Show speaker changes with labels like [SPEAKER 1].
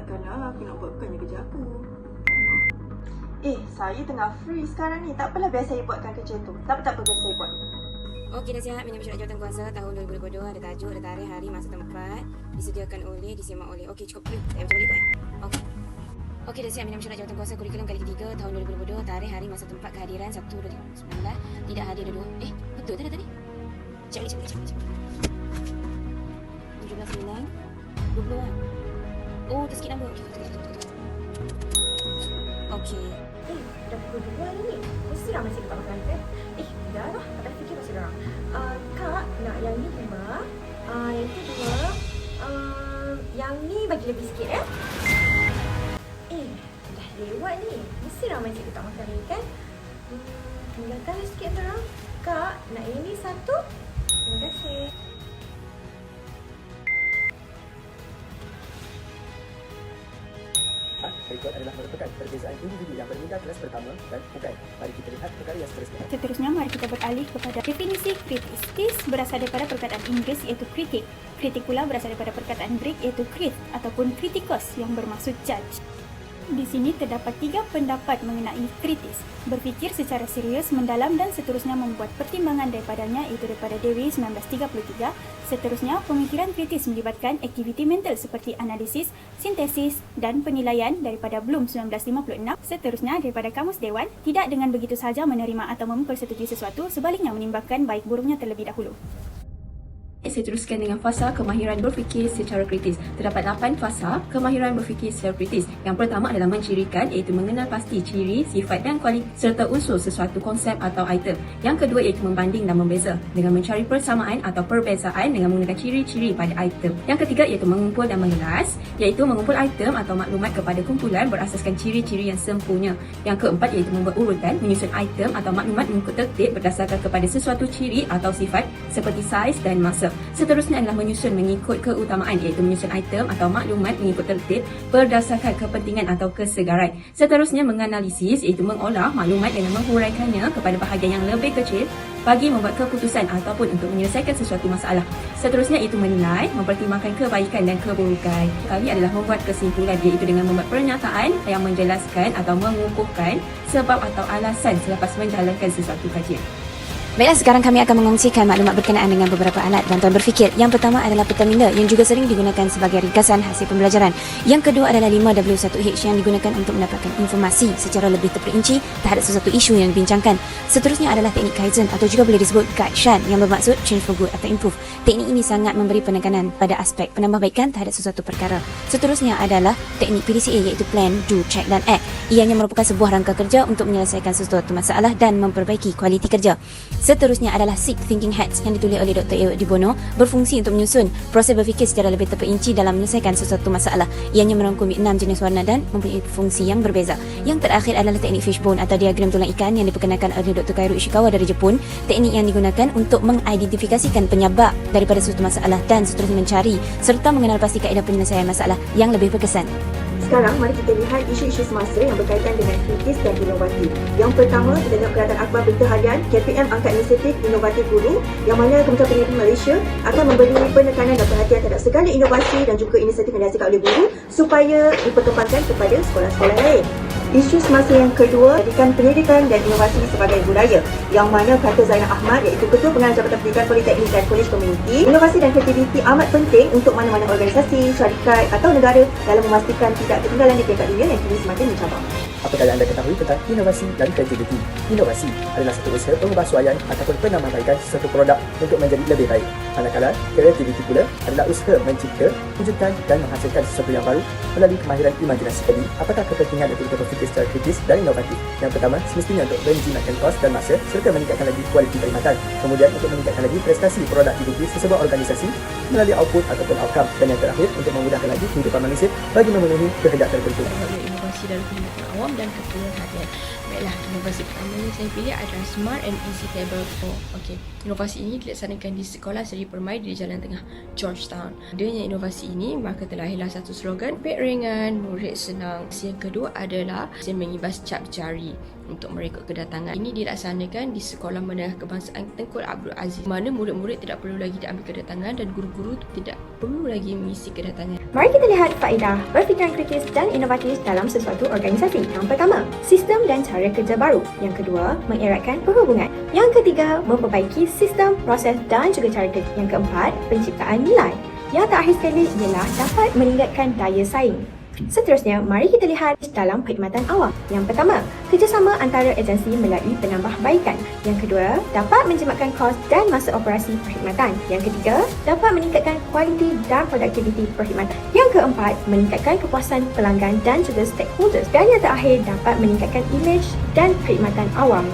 [SPEAKER 1] Takkanlah aku nak buat bukannya kerja aku. Saya tengah free sekarang ni. Tak apalah, biar saya buatkan kerja tu. Tak apa, biar saya buat.
[SPEAKER 2] Okey, dah siap. Menyambut jawatan kuasa tahun 2022. Ada tajuk, ada tarikh, hari, masa, tempat. Disediakan oleh, disimak oleh. Okey, cukup free. Saya baca balik kot. Okey, dah siap. Menyambut jawatan kuasa kurikulum kali ketiga tahun 2022. Tarikh, hari, masa, tempat, kehadiran 1/2019. Tidak hadir dua. Betul tak tadi? Cek balik. 17/9 20 kan? Oh, tersikit nombor. Okey.
[SPEAKER 3] Dah pukul 2 ni. Mesti ramai masih dekat makan kan? Dah lah. Tak payah fikir pasal orang. Kak, nak yang ni 5. Yang tu 2. Yang ni bagi lebih sikit dah lewat ni. Mesti ramai masih dekat makan ni kan? Tinggalkanlah sikit orang. Kak, nak yang ni 1. Terima kasih.
[SPEAKER 4] Berikut adalah merupakan perbezaan individu yang berminda kelas pertama dan bukan. Mari kita lihat perkara yang seterusnya.
[SPEAKER 5] Seterusnya, mari kita beralih kepada definisi kritis. Kritis berasal daripada perkataan Inggeris iaitu kritik. Kritik pula berasal daripada perkataan Greek iaitu krit ataupun kritikos yang bermaksud judge. Di sini terdapat 3 pendapat mengenai kritis. Berfikir secara serius, mendalam dan seterusnya membuat pertimbangan daripadanya iaitu daripada Dewey 1933. Seterusnya, pemikiran kritis melibatkan aktiviti mental seperti analisis, sintesis dan penilaian daripada Bloom 1956. Seterusnya, daripada Kamus Dewan, tidak dengan begitu sahaja menerima atau mempersetujui sesuatu, sebaliknya menimbangkan baik buruknya terlebih dahulu.
[SPEAKER 6] Saya teruskan dengan fasa kemahiran berfikir secara kritis. Terdapat 8 fasa kemahiran berfikir secara kritis. Yang pertama adalah mencirikan, iaitu mengenal pasti ciri, sifat dan kualiti serta unsur sesuatu konsep atau item. Yang kedua iaitu membanding dan membeza dengan mencari persamaan atau perbezaan dengan menggunakan ciri-ciri pada item. Yang ketiga iaitu mengumpul dan mengelas, iaitu mengumpul item atau maklumat kepada kumpulan berasaskan ciri-ciri yang sempurna. Yang keempat iaitu membuat urutan, menyusun item atau maklumat mengikut tertib berdasarkan kepada sesuatu ciri atau sifat seperti saiz dan masa. Seterusnya adalah menyusun mengikut keutamaan, iaitu menyusun item atau maklumat mengikut tertib berdasarkan kepentingan atau kesegaran. Seterusnya menganalisis, iaitu mengolah maklumat dengan menghuraikannya kepada bahagian yang lebih kecil bagi membuat keputusan ataupun untuk menyelesaikan sesuatu masalah. Seterusnya itu menilai, mempertimbangkan kebaikan dan keburukan. Kali adalah membuat kesimpulan, iaitu dengan membuat pernyataan yang menjelaskan atau mengukuhkan sebab atau alasan selepas menjalankan sesuatu kajian.
[SPEAKER 2] Baiklah, sekarang kami akan mengongsikan maklumat berkenaan dengan beberapa alat bantuan berfikir. Yang pertama adalah peta minda yang juga sering digunakan sebagai ringkasan hasil pembelajaran. Yang kedua adalah 5W1H yang digunakan untuk mendapatkan informasi secara lebih terperinci terhadap sesuatu isu yang dibincangkan. Seterusnya adalah teknik Kaizen atau juga boleh disebut Gaishan yang bermaksud change for good atau improve. Teknik ini sangat memberi penekanan pada aspek penambahbaikan terhadap sesuatu perkara. Seterusnya adalah teknik PDCA iaitu Plan, Do, Check dan Act. Ianya merupakan sebuah rangka kerja untuk menyelesaikan sesuatu masalah dan memperbaiki kualiti kerja. Seterusnya adalah Six Thinking Hats yang ditulis oleh Dr. Ewart de Bono, berfungsi untuk menyusun proses berfikir secara lebih terperinci dalam menyelesaikan sesuatu masalah. Ianya merangkumi 6 jenis warna dan mempunyai fungsi yang berbeza. Yang terakhir adalah teknik fishbone atau diagram tulang ikan yang diperkenalkan oleh Dr. Kairo Ishikawa dari Jepun. Teknik yang digunakan untuk mengidentifikasikan penyebab daripada suatu masalah dan seterusnya mencari serta mengenal pasti kaedah penyelesaian masalah yang lebih berkesan.
[SPEAKER 1] Sekarang mari kita lihat isu-isu semasa yang berkaitan dengan kritis dan inovatif. Yang pertama, kita tengok Perkhidmatan Akhbar Berita Harian KPM angkat inisiatif inovatif guru, yang mana Kementerian Pendidikan Malaysia akan memberi penekanan dan perhatian terhadap segala inovasi dan juga inisiatif yang dihasilkan oleh guru supaya diperkembangkan kepada sekolah-sekolah lain. Isu semasa yang kedua, jadikan pendidikan dan inovasi sebagai budaya, yang mana kata Zainal Ahmad iaitu Ketua Pengarah Jabatan Pendidikan Politeknik dan Kolej Komuniti. Inovasi dan kreativiti amat penting untuk mana-mana organisasi, syarikat atau negara dalam memastikan tidak ketinggalan di peringkat dunia yang kini semakin mencabar.
[SPEAKER 4] Apakah yang anda ketahui tentang inovasi dan kreativiti? Inovasi adalah satu usaha pengubahsuaian ataupun penambahbaikan sesuatu produk untuk menjadi lebih baik. Manakala kreativiti pula adalah usaha mencipta, wujudkan dan menghasilkan sesuatu yang baru melalui kemahiran imajinasi. Jadi, apakah kepentingan untuk kita berfikir secara kritis dan inovatif? Yang pertama, semestinya untuk menjimatkan kos dan masa serta meningkatkan lagi kualiti perkhidmatan. Kemudian, untuk meningkatkan lagi prestasi produktiviti sesebuah organisasi melalui output ataupun outcome. Dan yang terakhir, untuk memudahkan lagi kehidupan manusia bagi memenuhi kehendak tertentu.
[SPEAKER 3] Inovasi dalam perkhidmatan awam dan keperluan harian. Baiklah, inovasi pertama yang saya pilih adalah Smart and Easy Table 4. Okey, inovasi ini dilaksanakan di Sekolah Seri Permai di Jalan Tengah, Georgetown. Adanya inovasi ini, maka terlahirlah satu slogan, murid ringan, murid senang. Yang kedua adalah mengibas cap jari. untuk merekod kedatangan. Ini dilaksanakan di Sekolah Menengah Kebangsaan Tengku Abdul Aziz, mana murid-murid tidak perlu lagi diambil kedatangan dan guru-guru tidak perlu lagi mengisi kedatangan.
[SPEAKER 7] Mari kita lihat faedah berfikiran kritis dan inovatif dalam sesuatu organisasi. Yang pertama, sistem dan cara kerja baru. Yang kedua, mengeratkan perhubungan. Yang ketiga, memperbaiki sistem, proses dan juga cara kerja. Yang keempat, penciptaan nilai. Yang terakhir sekali ialah dapat meningkatkan daya saing. Seterusnya, mari kita lihat dalam perkhidmatan awam. Yang pertama, kerjasama antara agensi melalui penambahbaikan. Yang kedua, dapat menjimatkan kos dan masa operasi perkhidmatan. Yang ketiga, dapat meningkatkan kualiti dan produktiviti perkhidmatan. Yang keempat, meningkatkan kepuasan pelanggan dan juga stakeholders. Dan yang terakhir, dapat meningkatkan imej dan perkhidmatan awam.